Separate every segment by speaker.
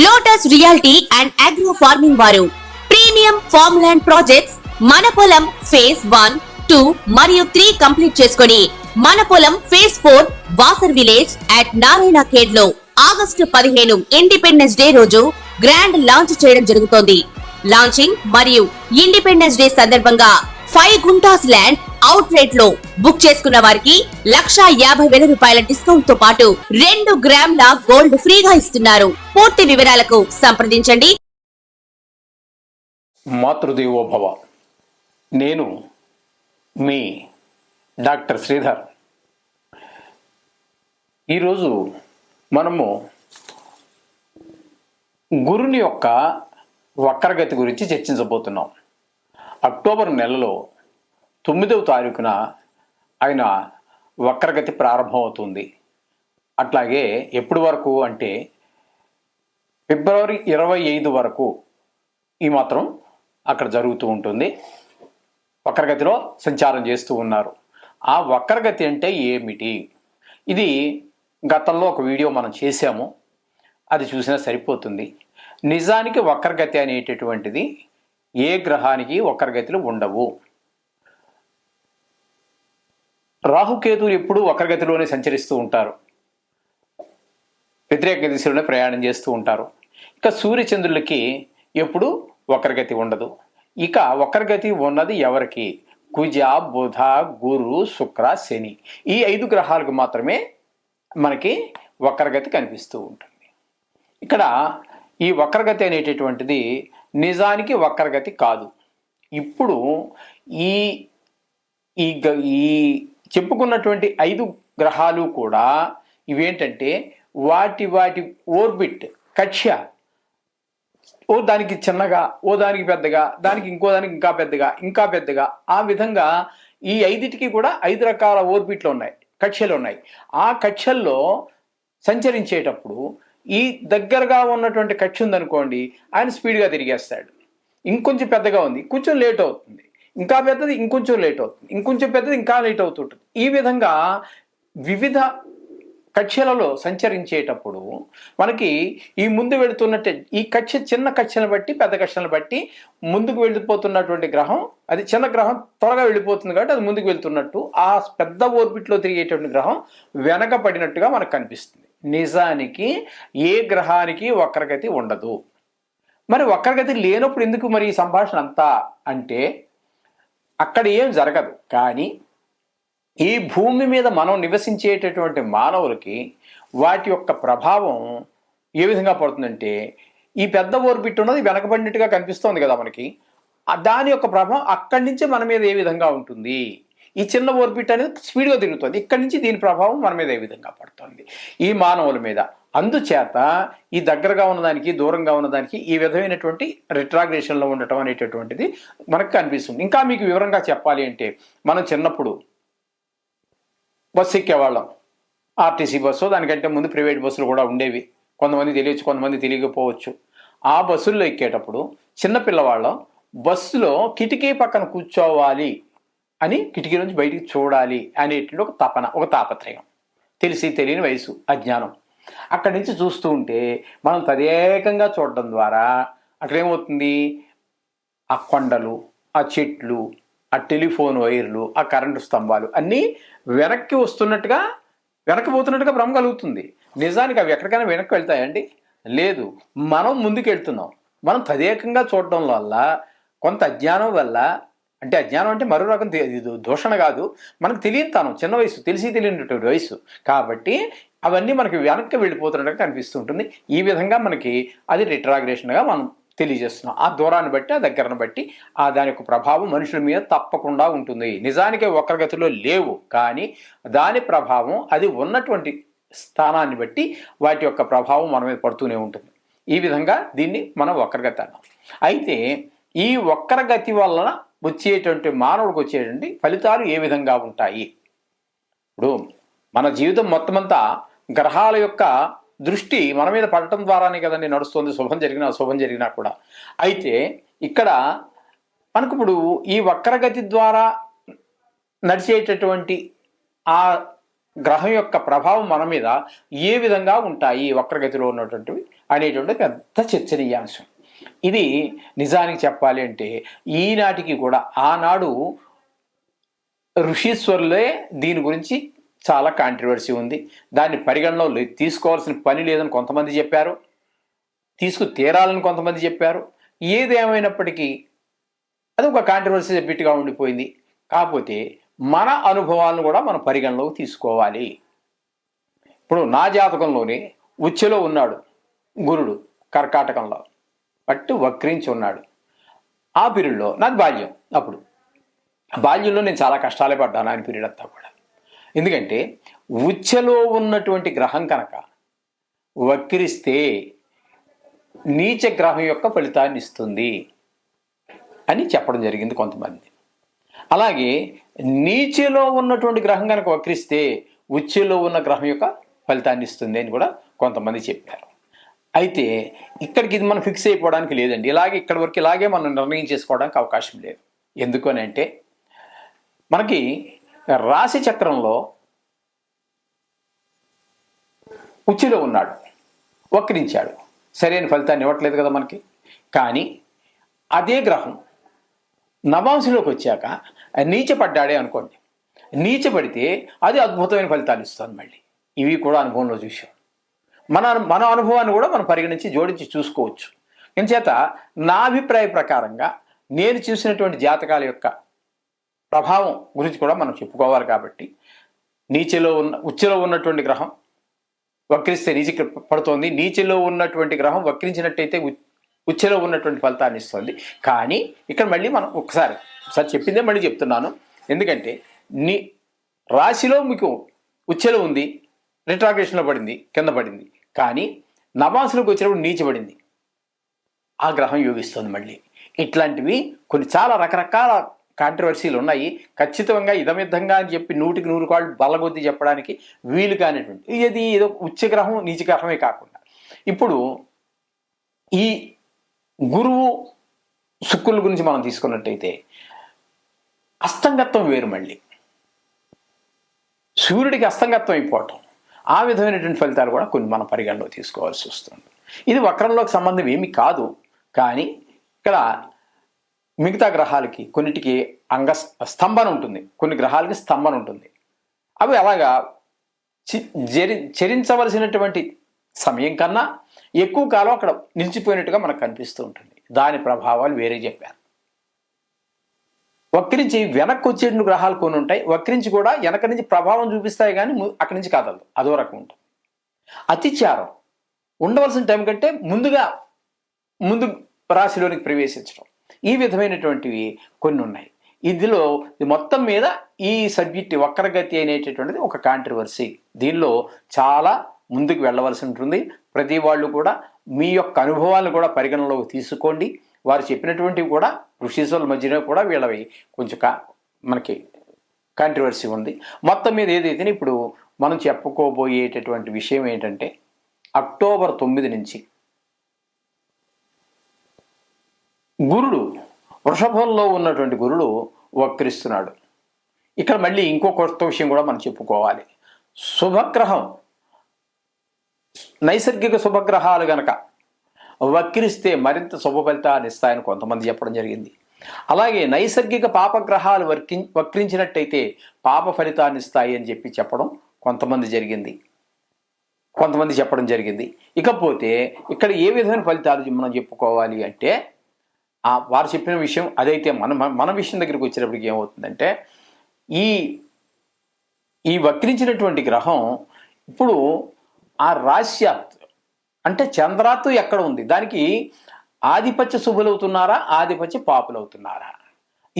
Speaker 1: Lotus reality and agro farming వారు premium farm land projects మన పొలం ఫేజ్ 1, 2 మరియు 3 కంప్లీట్ చేసుకొని మన పొలం phase 4 Wasar village at Narayana Khed లో ఆగస్టు 15 ఇండిపెండెన్స్ డే రోజు గ్రాండ్ లాంచ్ చేయడం జరుగుతోంది. లాంచింగ్ మరియు ఇండిపెండెన్స్ డే సందర్భంగా 5 గుంటాస్ ల్యాండ్ అవుట్ రేట్ లో బుక్ చేసుకున్న వారికి 1,50,000 రూపాయల డిస్కౌంట్ తో పాటు 2 గ్రాముల గోల్డ్ ఫ్రీగా ఇస్తున్నారు. పూర్తి వివరాలకు సంప్రదించండి.
Speaker 2: మాతృదేవోభవ. నేను మీ డాక్టర్ శ్రీధర్. ఈరోజు మనము గురుని యొక్క వక్రగతి గురించి చర్చించబోతున్నాం. అక్టోబర్ నెలలో 9వ తారీఖున ఆయన వక్రగతి ప్రారంభమవుతుంది. అట్లాగే ఎప్పటి వరకు అంటే ఫిబ్రవరి 25 వరకు ఈ మాత్రం అక్కడ జరుగుతూ ఉంటుంది. వక్రగతిలో సంచారం చేస్తూ ఉన్నారు. ఆ వక్రగతి అంటే ఏమిటి? ఇది గతంలో ఒక వీడియో మనం చేశాము, అది చూసినా సరిపోతుంది. నిజానికి వక్రగతి అనేటటువంటిది ఏ గ్రహానికి వక్రగతులు ఉండవు. రాహుకేతువులు ఎప్పుడూ వక్రగతిలోనే సంచరిస్తూ ఉంటారు, వ్యతిరేక దిశలోనే ప్రయాణం చేస్తూ ఉంటారు. ఇక సూర్యచంద్రులకి ఎప్పుడు వక్రగతి ఉండదు. ఇక వక్రగతి ఉన్నది ఎవరికి? కుజ, బుధ, గురు, శుక్ర, శని, ఈ 5 గ్రహాలకు మాత్రమే మనకి వక్రగతి కనిపిస్తూ ఉంటుంది. ఇక్కడ ఈ వక్రగతి అనేటటువంటిది నిజానికి వక్రగతి కాదు. ఇప్పుడు ఈ ఈ ఈ చెప్పుకున్నటువంటి 5 గ్రహాలు కూడా ఇవేంటంటే వాటి ఓర్బిట్, కక్ష్య, ఓ దానికి చిన్నగా, ఓ దానికి పెద్దగా, దానికి ఇంకో దానికి ఇంకా పెద్దగా, ఇంకా పెద్దగా, ఆ విధంగా ఈ 5టికి కూడా 5 రకాల ఓర్బిట్లు ఉన్నాయి, కక్ష్యలు ఉన్నాయి. ఆ కక్ష్యల్లో సంచరించేటప్పుడు ఈ దగ్గరగా ఉన్నటువంటి కక్ష ఉందనుకోండి, ఆయన స్పీడ్గా తిరిగేస్తాడు. ఇంకొంచెం పెద్దగా ఉంది, కొంచెం లేట్ అవుతుంది. ఇంకా పెద్దది ఇంకొంచెం లేట్ అవుతుంది, ఇంకొంచెం పెద్దది ఇంకా లేట్ అవుతుంటుంది. ఈ విధంగా వివిధ కక్ష్యలలో సంచరించేటప్పుడు మనకి ఈ ముందు వెళుతున్నట్టే ఈ కక్ష, చిన్న కక్షలను బట్టి పెద్ద కక్షలను బట్టి ముందుకు వెళ్ళిపోతున్నటువంటి గ్రహం, అది చిన్న గ్రహం త్వరగా వెళ్ళిపోతుంది కాబట్టి అది ముందుకు వెళ్తున్నట్టు, ఆ పెద్ద ఓర్బిట్లో తిరిగేటువంటి గ్రహం వెనక పడినట్టుగా మనకు కనిపిస్తుంది. నిజానికి ఏ గ్రహానికి వక్రగతి ఉండదు. మరి వక్రగతి లేనప్పుడు ఎందుకు మరి ఈ సంభాషణ అంతా అంటే అక్కడ ఏం జరగదు. కానీ ఈ భూమి మీద మనం నివసించేటటువంటి మానవులకి వాటి యొక్క ప్రభావం ఏ విధంగా పడుతుందంటే, ఈ పెద్ద ఓర్బిట్ ఉన్నది వెనకబడినట్టుగా కనిపిస్తోంది కదా మనకి, దాని యొక్క ప్రభావం అక్కడి నుంచి మన మీద ఏ విధంగా ఉంటుంది. ఈ చిన్న ఓర్బిట్ అనేది స్పీడ్గా తిరుగుతుంది, ఇక్కడి నుంచి దీని ప్రభావం మన మీద ఏ విధంగా పడుతుంది ఈ మానవుల మీద. అందుచేత ఈ దగ్గరగా ఉన్నదానికి దూరంగా ఉన్నదానికి ఈ విధమైనటువంటి రిట్రాగ్రేషన్లో ఉండటం అనేటటువంటిది మనకు కనిపిస్తుంది. ఇంకా మీకు వివరంగా చెప్పాలి అంటే, మనం చిన్నప్పుడు బస్సు ఎక్కేవాళ్ళం, ఆర్టీసీ బస్సు, దానికంటే ముందు ప్రైవేట్ బస్సులు కూడా ఉండేవి. కొంతమంది తెలియచ్చు, కొంతమంది తెలియకపోవచ్చు. ఆ బస్సుల్లో ఎక్కేటప్పుడు చిన్నపిల్లవాళ్ళం బస్సులో కిటికీ పక్కన కూర్చోవాలి అని, కిటికీ నుంచి బయటికి చూడాలి అనేటువంటి ఒక తపన, ఒక తాపత్రయం, తెలిసి తెలియని వయసు, అజ్ఞానం. అక్కడి నుంచి చూస్తూ ఉంటే మనం తదేకంగా చూడడం ద్వారా అక్కడ ఏమవుతుంది, ఆ కొండలు, ఆ చెట్లు, ఆ టెలిఫోన్ వైర్లు, ఆ కరెంటు స్తంభాలు అన్నీ వెనక్కి వస్తున్నట్టుగా, వెనక్కి పోతున్నట్టుగా భ్రమ కలుగుతుంది. నిజానికి అవి ఎక్కడికైనా వెనక్కి వెళ్తాయండి? లేదు, మనం ముందుకు వెళ్తున్నాం. మనం తదేకంగా చూడడం వల్ల, కొంత అజ్ఞానం వల్ల, అంటే అజ్ఞానం అంటే మరో రకం దూషణ కాదు, మనకు తెలియనితనం, చిన్న వయసు, తెలిసి తెలియనటువంటి వయసు కాబట్టి అవన్నీ మనకి వెనక్కి వెళ్ళిపోతున్నట్టుగా కనిపిస్తూ ఉంటుంది. ఈ విధంగా మనకి అది రిట్రాగ్రేషన్గా మనం తెలియజేస్తున్నాం. ఆ దూరాన్ని బట్టి, ఆ దగ్గరను బట్టి ఆ దాని యొక్క ప్రభావం మనుషుల మీద తప్పకుండా ఉంటుంది. నిజానికి వక్రగతిలో లేవు, కానీ దాని ప్రభావం అది ఉన్నటువంటి స్థానాన్ని బట్టి వాటి యొక్క ప్రభావం మన మీద పడుతూనే ఉంటుంది. ఈ విధంగా దీన్ని మనం వక్రగతి అన్నాం. అయితే ఈ వక్రగతి వలన వచ్చేటువంటి మానవుడికి వచ్చేటువంటి ఫలితాలు ఏ విధంగా ఉంటాయి? ఇప్పుడు మన జీవితం మొత్తం అంతా గ్రహాల యొక్క దృష్టి మన మీద పడటం ద్వారానే కదండి నడుస్తుంది, శుభం జరిగినా అశుభం జరిగినా కూడా. అయితే ఇక్కడ మనకు ఇప్పుడు ఈ వక్రగతి ద్వారా నడిచేటటువంటి ఆ గ్రహం యొక్క ప్రభావం మన మీద ఏ విధంగా ఉంటాయి, వక్రగతిలో ఉన్నటువంటివి అనేటువంటి పెద్ద చర్చనీయాంశం. ఇది నిజానికి చెప్పాలి అంటే ఈనాటికి కూడా ఆనాడు ఋషీశ్వరులే దీని గురించి చాలా కాంట్రవర్సీ ఉంది. దాన్ని పరిగణలో తీసుకోవాల్సిన పని లేదని కొంతమంది చెప్పారు, తీసుకు తీరాలని కొంతమంది చెప్పారు. ఏదేమైనప్పటికీ అది ఒక కాంట్రవర్సీ బిట్గా ఉండిపోయింది. కాకపోతే మన అనుభవాలను కూడా మనం పరిగణలోకి తీసుకోవాలి. ఇప్పుడు నా జాతకంలోనే ఉచ్చులో ఉన్నాడు గురుడు, కర్కాటకంలో పట్టు వక్రించి ఉన్నాడు. ఆ పీరియడ్లో నాది బాల్యం. అప్పుడు బాల్యంలో నేను చాలా కష్టాలే పడ్డాను ఆయన పీరియడ్ అంతా కూడా. ఎందుకంటే ఉచ్చులో ఉన్నటువంటి గ్రహం కనుక వక్రిస్తే నీచ గ్రహం యొక్క ఫలితాన్ని ఇస్తుంది అని చెప్పడం జరిగింది కొంతమంది. అలాగే నీచలో ఉన్నటువంటి గ్రహం కనుక వక్రిస్తే ఉచ్చులో ఉన్న గ్రహం యొక్క ఫలితాన్ని ఇస్తుంది అని కూడా కొంతమంది చెప్పారు. అయితే ఇక్కడికి ఇది మనం ఫిక్స్ అయిపోవడానికి లేదండి. ఇలాగే ఇక్కడి వరకు ఇలాగే మనం నిర్ణయం చేసుకోవడానికి అవకాశం లేదు. ఎందుకు అని అంటే మనకి రాశి చక్రంలో ఉచ్చులో ఉన్నాడు, వక్రించాడు, సరైన ఫలితాన్ని ఇవ్వట్లేదు కదా మనకి. కానీ అదే గ్రహం నవాంశలోకి వచ్చాక నీచపడ్డాడే అనుకోండి, నీచపడితే అది అద్భుతమైన ఫలితాలు ఇస్తుంది మళ్ళీ. ఇవి కూడా అనుభవంలో చూసాం. మన అనుభవాన్ని కూడా మనం పరిగణించి జోడించి చూసుకోవచ్చు. ఇంచేత నా అభిప్రాయ ప్రకారంగా నేను చూసినటువంటి జాతకాల యొక్క ప్రభావం గురించి కూడా మనం చెప్పుకోవాలి. కాబట్టి ఉచ్చులో ఉన్నటువంటి గ్రహం వక్రిస్తే నీచకి పడుతోంది, నీచలో ఉన్నటువంటి గ్రహం వక్రించినట్టయితే ఉచ్చులో ఉన్నటువంటి ఫలితాన్ని ఇస్తుంది. కానీ ఇక్కడ మళ్ళీ మనం ఒకసారి చెప్పిందే మళ్ళీ చెప్తున్నాను. ఎందుకంటే రాశిలో మీకు ఉచ్చులో ఉంది, రిట్రాగ్రేషన్లో పడింది, కింద పడింది. కానీ నవాంశలోకి వచ్చినప్పుడు నీచబడింది, ఆ గ్రహం యోగిస్తుంది మళ్ళీ. ఇట్లాంటివి కొన్ని చాలా రకరకాల కాంట్రవర్సీలు ఉన్నాయి. ఖచ్చితంగా ఇదమిద్దంగా అని చెప్పి 100కి 100 కాళ్ళు బలగొద్ది చెప్పడానికి వీలు కానిటువంటి ఇది ఏదో ఉచ్చగ్రహం నీచగ్రహమే కాకుండా ఇప్పుడు ఈ గురువు శుక్రుల గురించి మనం తీసుకున్నట్టయితే అస్తంగత్వం వేరు. మళ్ళీ సూర్యుడికి అస్తంగత్వం అయిపోవటం, ఆ విధమైనటువంటి ఫలితాలు కూడా కొన్ని మనం పరిగణలో తీసుకోవాల్సి వస్తుంది. ఇది వక్రంలోకి సంబంధం ఏమి కాదు. కానీ ఇక్కడ మిగతా గ్రహాలకి కొన్నిటికి స్తంభన ఉంటుంది, కొన్ని గ్రహాలకి స్తంభన ఉంటుంది. అవి అలాగా చరించవలసినటువంటి సమయం కన్నా ఎక్కువ కాలం అక్కడ నిలిచిపోయినట్టుగా మనకు కనిపిస్తూ ఉంటుంది. దాని ప్రభావాలు వేరే చెప్పారు. వక్రించి వెనక్కి వచ్చేటువంటి గ్రహాలు కొన్ని ఉంటాయి. వక్రించి కూడా వెనక నుంచి ప్రభావం చూపిస్తాయి, కానీ అక్కడి నుంచి కదలదు, అదో రకం ఉంటుంది. అతిచారం ఉండవలసిన టైం కంటే ముందు రాశిలోనికి ప్రవేశించడం, ఈ విధమైనటువంటివి కొన్ని ఉన్నాయి. ఇందులో మొత్తం మీద ఈ సబ్జెక్ట్ వక్రగతి అనేటటువంటిది ఒక కాంట్రవర్సీ. దీనిలో చాలా ముందుకు వెళ్ళవలసి ఉంటుంది. ప్రతి వాళ్ళు కూడా మీ యొక్క అనుభవాలను కూడా పరిగణలోకి తీసుకోండి. వారు చెప్పినటువంటివి కూడా ఋషీశ్వరుల మధ్యలో కూడా వీళ్ళవి కొంచెం మనకి కాంట్రవర్సీ ఉంది. మొత్తం మీద ఏదైతే ఇప్పుడు మనం చెప్పుకోబోయేటటువంటి విషయం ఏంటంటే అక్టోబర్ 9 నుంచి గురుడు వృషభంలో ఉన్నటువంటి గురుడు వక్రిస్తున్నాడు. ఇక్కడ మళ్ళీ ఇంకో కొత్త విషయం కూడా మనం చెప్పుకోవాలి. శుభగ్రహం, నైసర్గిక శుభగ్రహాలు గనక వక్రిస్తే మరింత శుభ ఫలితాన్ని ఇస్తాయని కొంతమంది చెప్పడం జరిగింది. అలాగే నైసర్గిక పాపగ్రహాలు వక్రించినట్టయితే పాప ఫలితాన్ని ఇస్తాయి అని చెప్పడం కొంతమంది చెప్పడం జరిగింది. ఇకపోతే ఇక్కడ ఏ విధమైన ఫలితాలు మనం చెప్పుకోవాలి అంటే వారు చెప్పిన విషయం అదైతే మన విషయం దగ్గరికి వచ్చేటప్పటికి ఏమవుతుందంటే ఈ వక్రించినటువంటి గ్రహం ఇప్పుడు ఆ రాశ్యాత్ అంటే చంద్రాత్తు ఎక్కడ ఉంది, దానికి ఆధిపత్య శుభులవుతున్నారా, ఆధిపత్య పాపులవుతున్నారా,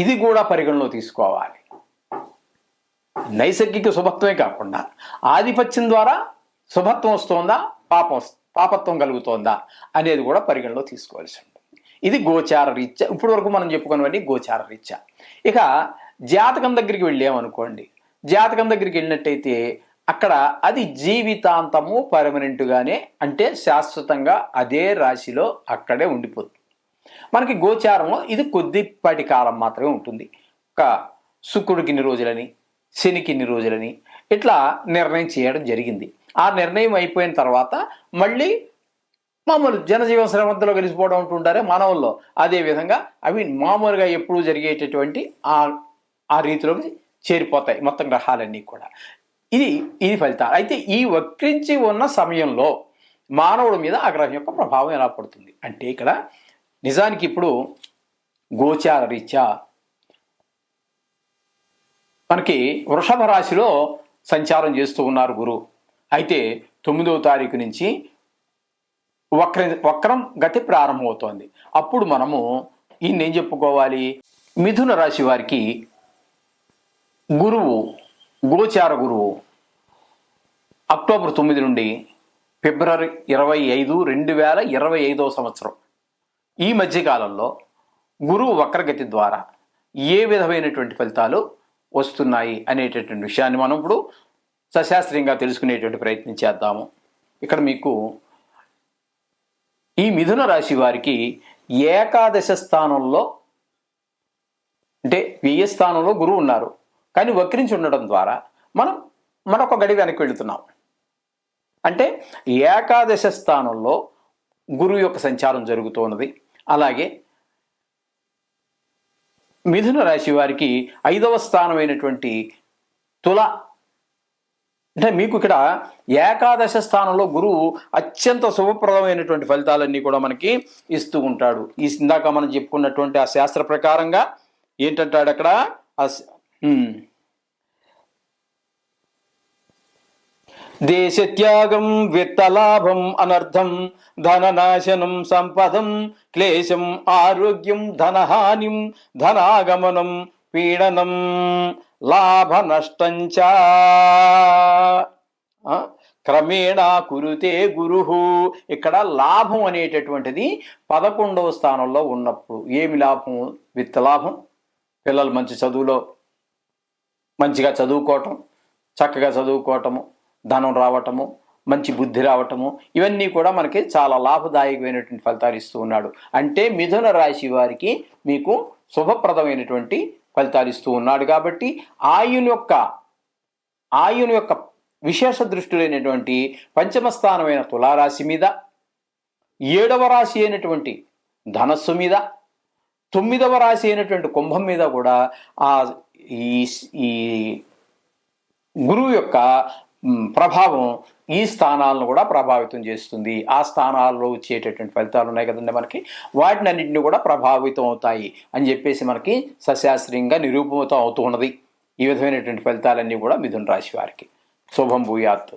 Speaker 2: ఇది కూడా పరిగణలో తీసుకోవాలి. నైసర్గిక శుభత్వమే కాకుండా ఆధిపత్యం ద్వారా శుభత్వం వస్తోందా, పాపత్వం కలుగుతోందా అనేది కూడా పరిగణలో తీసుకోవాల్సి ఉంటుంది. ఇది గోచార రీత్యా, ఇప్పటి వరకు మనం చెప్పుకున్నవన్నీ గోచార రీత్యా. ఇక జాతకం దగ్గరికి వెళ్ళామనుకోండి, జాతకం దగ్గరికి వెళ్ళినట్టయితే అక్కడ అది జీవితాంతము పర్మనెంట్గానే, అంటే శాశ్వతంగా అదే రాశిలో అక్కడే ఉండిపోతుంది. మనకి గోచారంలో ఇది కొద్దిపాటి కాలం మాత్రమే ఉంటుంది. ఒక శుక్రుడికి ఇన్ని రోజులని, శనికి ఇన్ని రోజులని ఇట్లా నిర్ణయం చేయడం జరిగింది. ఆ నిర్ణయం అయిపోయిన తర్వాత మళ్ళీ మామూలు జనజీవన స్రవంతిలో కలిసిపోవడం ఉంటుంటారే మానవుల్లో, అదే విధంగా అవి మామూలుగా ఎప్పుడూ జరిగేటటువంటి ఆ రీతిలోకి చేరిపోతాయి మొత్తం గ్రహాలన్నీ కూడా. ఇది ఫలితాలు. అయితే ఈ వక్రించి ఉన్న సమయంలో మానవుడి మీద ఆ గ్రహం యొక్క ప్రభావం ఎలా పడుతుంది అంటే, ఇక్కడ నిజానికి ఇప్పుడు గోచార రీత్యా మనకి వృషభ రాశిలో సంచారం చేస్తూ ఉన్నారు గురువు. అయితే 9వ తారీఖు నుంచి వక్రం గతి ప్రారంభమవుతోంది. అప్పుడు మనము ఏం చెప్పుకోవాలి, మిథున రాశి వారికి గురువు, గోచార గురువు అక్టోబర్ 9 నుండి ఫిబ్రవరి 25, 2025 సంవత్సరం ఈ మధ్యకాలంలో గురువు వక్రగతి ద్వారా ఏ విధమైనటువంటి ఫలితాలు వస్తున్నాయి అనేటటువంటి విషయాన్ని మనం ఇప్పుడు సశాస్త్రీయంగా తెలుసుకునేటువంటి ప్రయత్నం చేద్దాము. ఇక్కడ మీకు ఈ మిథున రాశి వారికి ఏకాదశ స్థానంలో, అంటే వ్యయ స్థానంలో గురువు ఉన్నారు, కానీ వక్రించి ఉండడం ద్వారా మనం మరొక గడి వెనక్కి వెళుతున్నాం. అంటే ఏకాదశ స్థానంలో గురువు యొక్క సంచారం జరుగుతున్నది. అలాగే మిథున రాశి వారికి 5వ స్థానమైనటువంటి తుల, అంటే మీకు ఇక్కడ ఏకాదశ స్థానంలో గురువు అత్యంత శుభప్రదమైనటువంటి ఫలితాలన్నీ కూడా మనకి ఇస్తూ ఉంటాడు. ఇందాక మనం చెప్పుకున్నటువంటి ఆ శాస్త్ర ప్రకారంగా ఏంటంటాడు అక్కడ, దేశత్యాగం విత్తలాభం అనర్థం ధననాశనం సంపదం క్లేశం ఆరోగ్యం ధనహానిం ధనాగమనం పీడనం లాభ నష్టంచ క్రమేణ కురుతే గురుహు. ఇక్కడ లాభం అనేటటువంటిది 11వ స్థానంలో ఉన్నప్పుడు ఏమి లాభం? విత్తలాభం, పిల్లలు మంచి చదువులో మంచిగా చదువుకోవటం, చక్కగా చదువుకోవటము, ధనం రావటము, మంచి బుద్ధి రావటము, ఇవన్నీ కూడా మనకి చాలా లాభదాయకమైనటువంటి ఫలితాలు ఇస్తూ ఉన్నాడు. అంటే మిథున రాశి వారికి మీకు శుభప్రదమైనటువంటి ఫలితాలు ఇస్తూ ఉన్నాడు. కాబట్టి ఆయుని యొక్క విశేష దృష్టిలైనటువంటి పంచమ స్థానమైన తులారాశి మీద, 7వ రాశి అయినటువంటి ధనస్సు మీద, 9వ రాశి అయినటువంటి కుంభం మీద కూడా ఈ గురువు యొక్క ప్రభావం ఈ స్థానాలను కూడా ప్రభావితం చేస్తుంది. ఆ స్థానాల్లో వచ్చేటటువంటి ఫలితాలు ఉన్నాయి కదండి మనకి, వాటిని అన్నింటినీ కూడా ప్రభావితం అవుతాయి అని చెప్పేసి మనకి సశాస్త్రీయంగా నిరూపితం అవుతూ ఉన్నది. ఈ విధమైనటువంటి ఫలితాలన్నీ కూడా మిథున రాశి వారికి శుభం భూయాత్.